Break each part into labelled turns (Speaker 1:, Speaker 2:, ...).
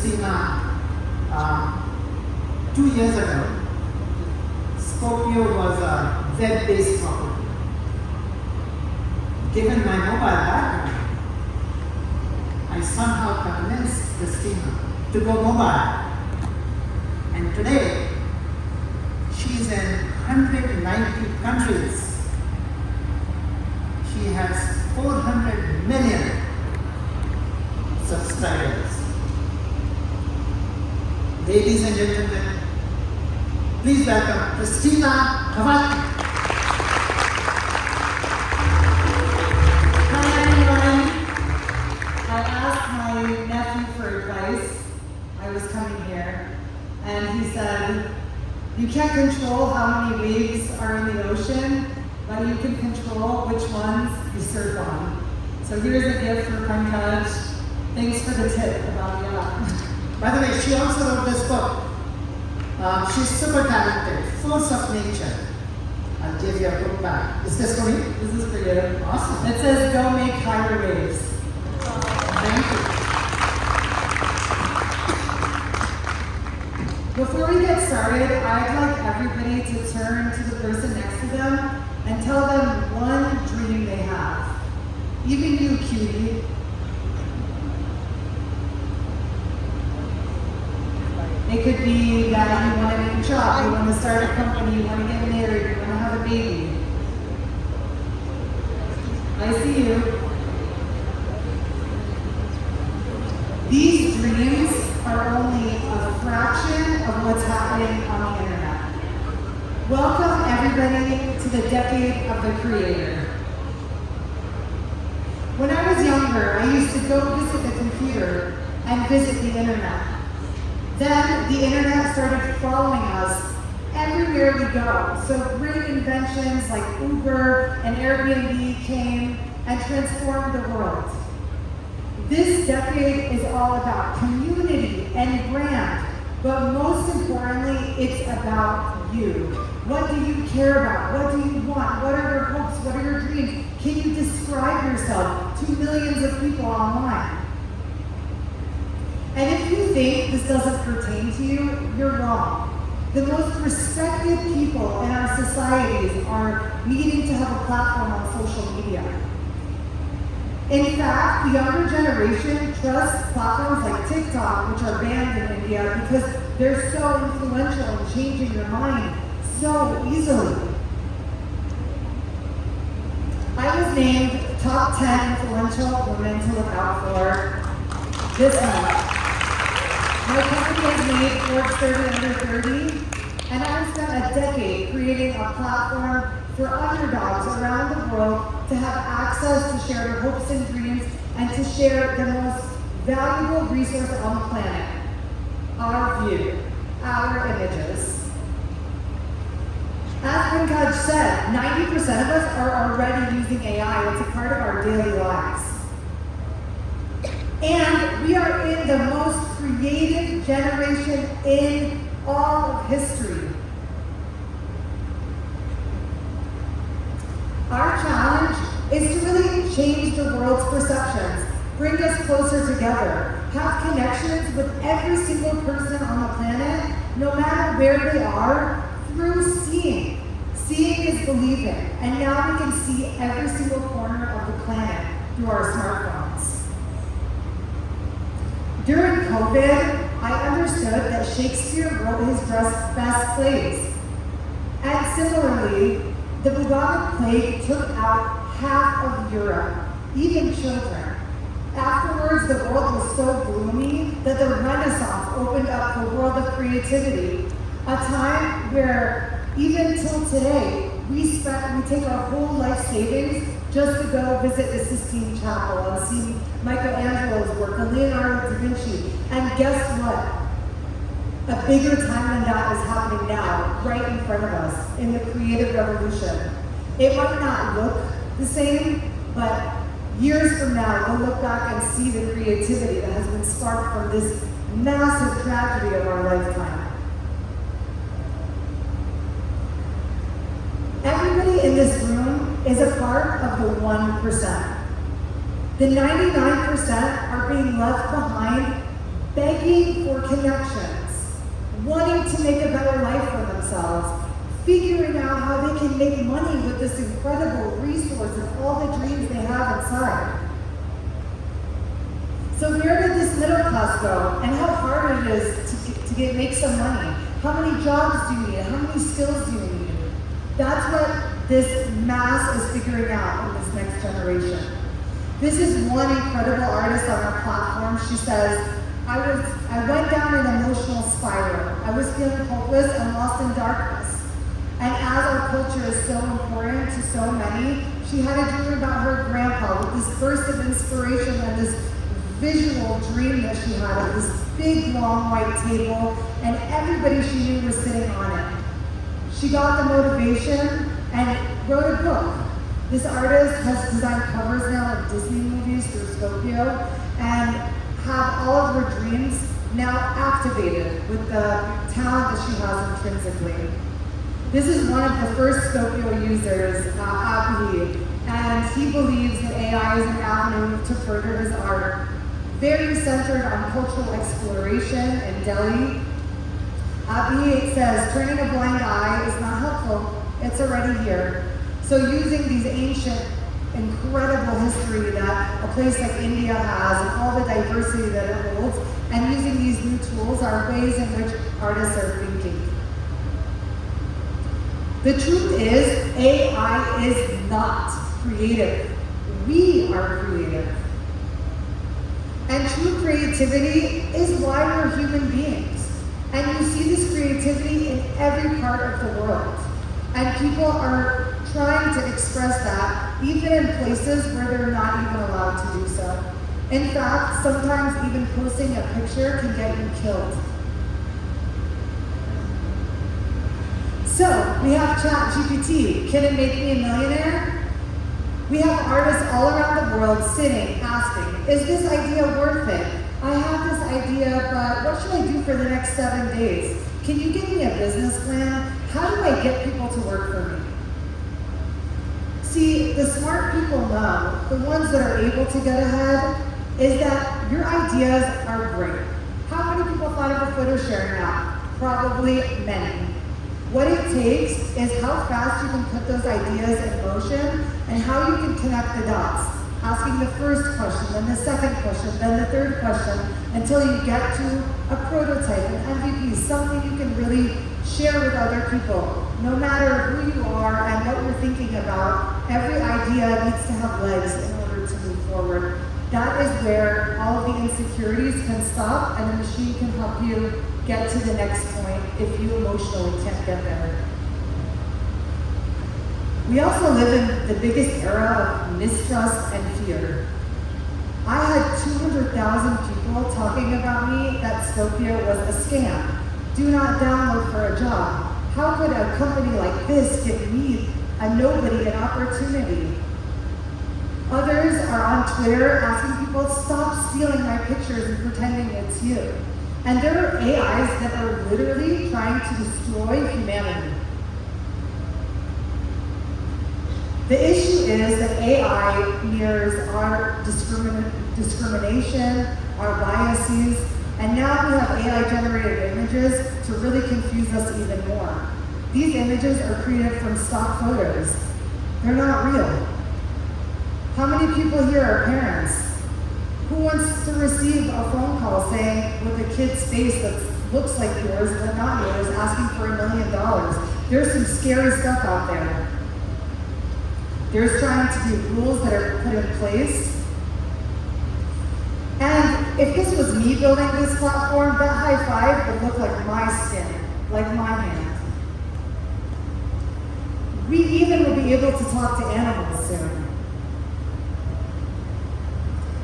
Speaker 1: Christina, 2 years ago, Scopio was a web-based property. Given my mobile background, I somehow convinced Christina to go mobile. And today, she's in 190 countries. She has 400 million subscribers. Ladies and gentlemen, please welcome Christina Hawatmeh.
Speaker 2: Hi everyone. I asked my nephew for advice. I was coming here, and he said, you can't control how many waves are in the ocean, but you can control which ones you surf on. So here's a gift for Pankaj. Thanks for the tip about the yacht.
Speaker 1: By the way, she also wrote this book. She's super talented, force of nature. I'll give you a book back. Is this for me?
Speaker 2: This is for you.
Speaker 1: Awesome.
Speaker 2: It says, go make higher waves.
Speaker 1: Thank you.
Speaker 2: Before we get started, I'd like everybody to turn to the person next to them and tell them one dream they have. Even you, cutie. It could be that you want to make a job, you want to start a company, you want to get married, you want to have a baby. I see you. These dreams are only a fraction of what's happening on the internet. Welcome everybody to the decade of the creator. When I was younger, I used to go visit the computer and visit the internet. Then the internet started following us everywhere we go. So great inventions like Uber and Airbnb came and transformed the world. This decade is all about community and brand, but most importantly, it's about you. What do you care about? What do you want? What are your hopes? What are your dreams? Can you describe yourself to millions of people online? And if you think this doesn't pertain to you, you're wrong. The most respected people in our societies are needing to have a platform on social media. In fact, the younger generation trusts platforms like TikTok, which are banned in India, because they're so influential in changing your mind so easily. I was named top 10 influential women to look out for this month. My company has made Forbes 30 under 30, and I've spent a decade creating a platform for underdogs around the world to have access to share their hopes and dreams and to share the most valuable resource on the planet, our view, our images. As Pankaj said, 90% of us are already using AI. It's a part of our daily lives. And we are in the most creative generation in all of history. Our challenge is to really change the world's perceptions, bring us closer together, have connections with every single person on the planet, no matter where they are, through seeing. Seeing is believing, and now we can see every single corner of the planet through our smartphones. During COVID, I understood that Shakespeare wrote his best plays. And similarly, the bubonic plague took out half of Europe, even children. Afterwards, the world was so gloomy that the Renaissance opened up the world of creativity, a time where, even till today, we take our whole life savings just to go visit the Sistine Chapel and see Michelangelo's work, and Leonardo da Vinci. And guess what? A bigger time than that is happening now, right in front of us, in the creative revolution. It might not look the same, but years from now, we'll look back and see the creativity that has been sparked from this massive tragedy of our lifetime. Everybody in this room is a part of the 1%. The 99% are being left behind begging for connections, wanting to make a better life for themselves, figuring out how they can make money with this incredible resource and all the dreams they have inside. So where did this middle class go? And how hard it is to make some money? How many jobs do you need? How many skills do you need? That's what this mass is figuring out in this next generation. This is one incredible artist on our platform. She says, I went down an emotional spiral. I was feeling hopeless and lost in darkness. And as our culture is so important to so many, she had a dream about her grandpa with this burst of inspiration and this visual dream that she had of this big, long, white table, and everybody she knew was sitting on it. She got the motivation and wrote a book. This artist has designed covers now of Disney movies through Scopio and have all of her dreams now activated with the talent that she has intrinsically. This is one of the first Scopio users, Abhi, and he believes that AI is an avenue to further his art. Very centered on cultural exploration in Delhi. Abhi says, turning a blind eye is not helpful, it's already here. So using these ancient, incredible history that a place like India has and all the diversity that it holds, and using these new tools are ways in which artists are thinking. The truth is, AI is not creative. We are creative. And true creativity is why we're human beings. And you see this creativity in every part of the world. And people are trying to express that even in places where they're not even allowed to do so. In fact, sometimes even posting a picture can get you killed. So, we have ChatGPT. Can it make me a millionaire? We have artists all around the world sitting, asking, is this idea worth it? I have this idea, but what should I do for the next 7 days? Can you give me a business plan? How do I get people to work for me? See, the smart people know, the ones that are able to get ahead, is that your ideas are great. How many people thought of a photo sharing app? Probably many. What it takes is how fast you can put those ideas in motion and how you can connect the dots, asking the first question, then the second question, then the third question, until you get to a prototype, an MVP, something you can really share with other people. No matter who you are and what you're thinking about, every idea needs to have legs in order to move forward. That is where all of the insecurities can stop and the machine can help you get to the next point if you emotionally can't get there. We also live in the biggest era of mistrust and fear. I had 200,000 people talking about me that Scopio was a scam. Do not download for a job. How could a company like this give me, a nobody, an opportunity? Others are on Twitter asking people, stop stealing my pictures and pretending it's you. And there are AIs that are literally trying to destroy humanity. The issue is that AI mirrors our discrimination, our biases, and now we have AI-generated images to really confuse us even more. These images are created from stock photos. They're not real. How many people here are parents? Who wants to receive a phone call saying, with a kid's face that looks like yours but not yours, asking for $1 million? There's some scary stuff out there. There's trying to be rules that are put in place. And if this was me building this platform, that high five would look like my skin, like my hand. We even will be able to talk to animals soon.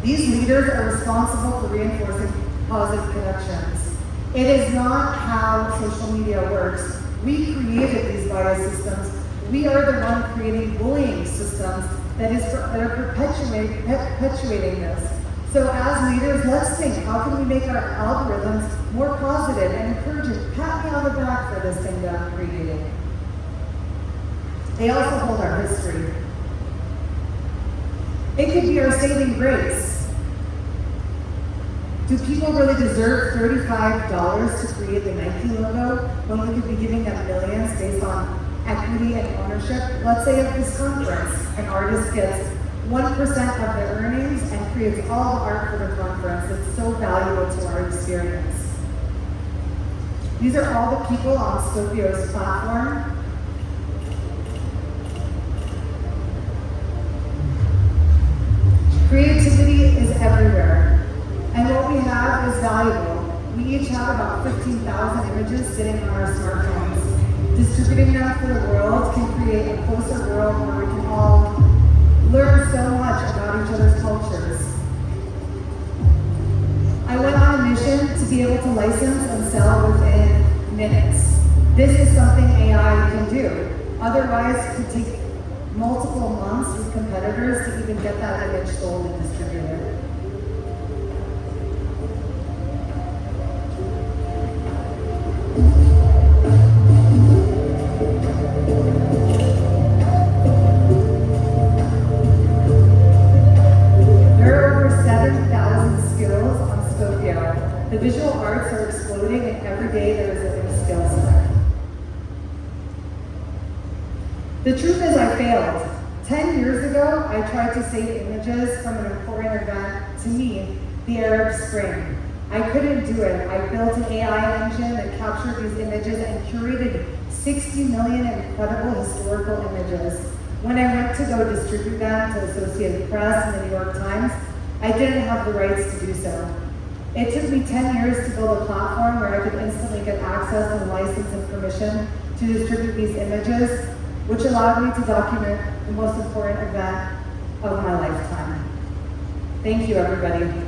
Speaker 2: These leaders are responsible for reinforcing positive connections. It is not how social media works. We created these bias systems. We are the one creating bullying systems that are perpetuating this. So as leaders, let's think, how can we make our algorithms more positive and encouraging? Pat me on the back for this thing that I'm creating. They also hold our history. It could be our saving grace. Do people really deserve $35 to create the Nike logo when we could be giving them millions based on equity and ownership? Let's say at this conference, an artist gets 1% of their earnings and creates all the art for the conference. It's so valuable to our experience. These are all the people on Scopio's platform. Creativity is everywhere. And what we have is valuable. We each have about 15,000 images sitting on our smartphones. Distributing them for the world can create a closer world where we can all learn so much about each other's cultures. I went on a mission to be able to license and sell within minutes. This is something AI can do. Otherwise, it could take multiple months with competitors to even get that image sold and distributed. There are over 7,000 skills on Scopio. The visual arts are exploding, and every day there is a new skill set. The truth is I failed. 10 years ago, I tried to save images from an important event, to me, the Arab Spring. I couldn't do it. I built an AI engine that captured these images and curated 60 million incredible historical images. When I went to go distribute them to Associated Press and the New York Times, I didn't have the rights to do so. It took me 10 years to build a platform where I could instantly get access and license and permission to distribute these images, which allowed me to document the most important event of my lifetime. Thank you, everybody.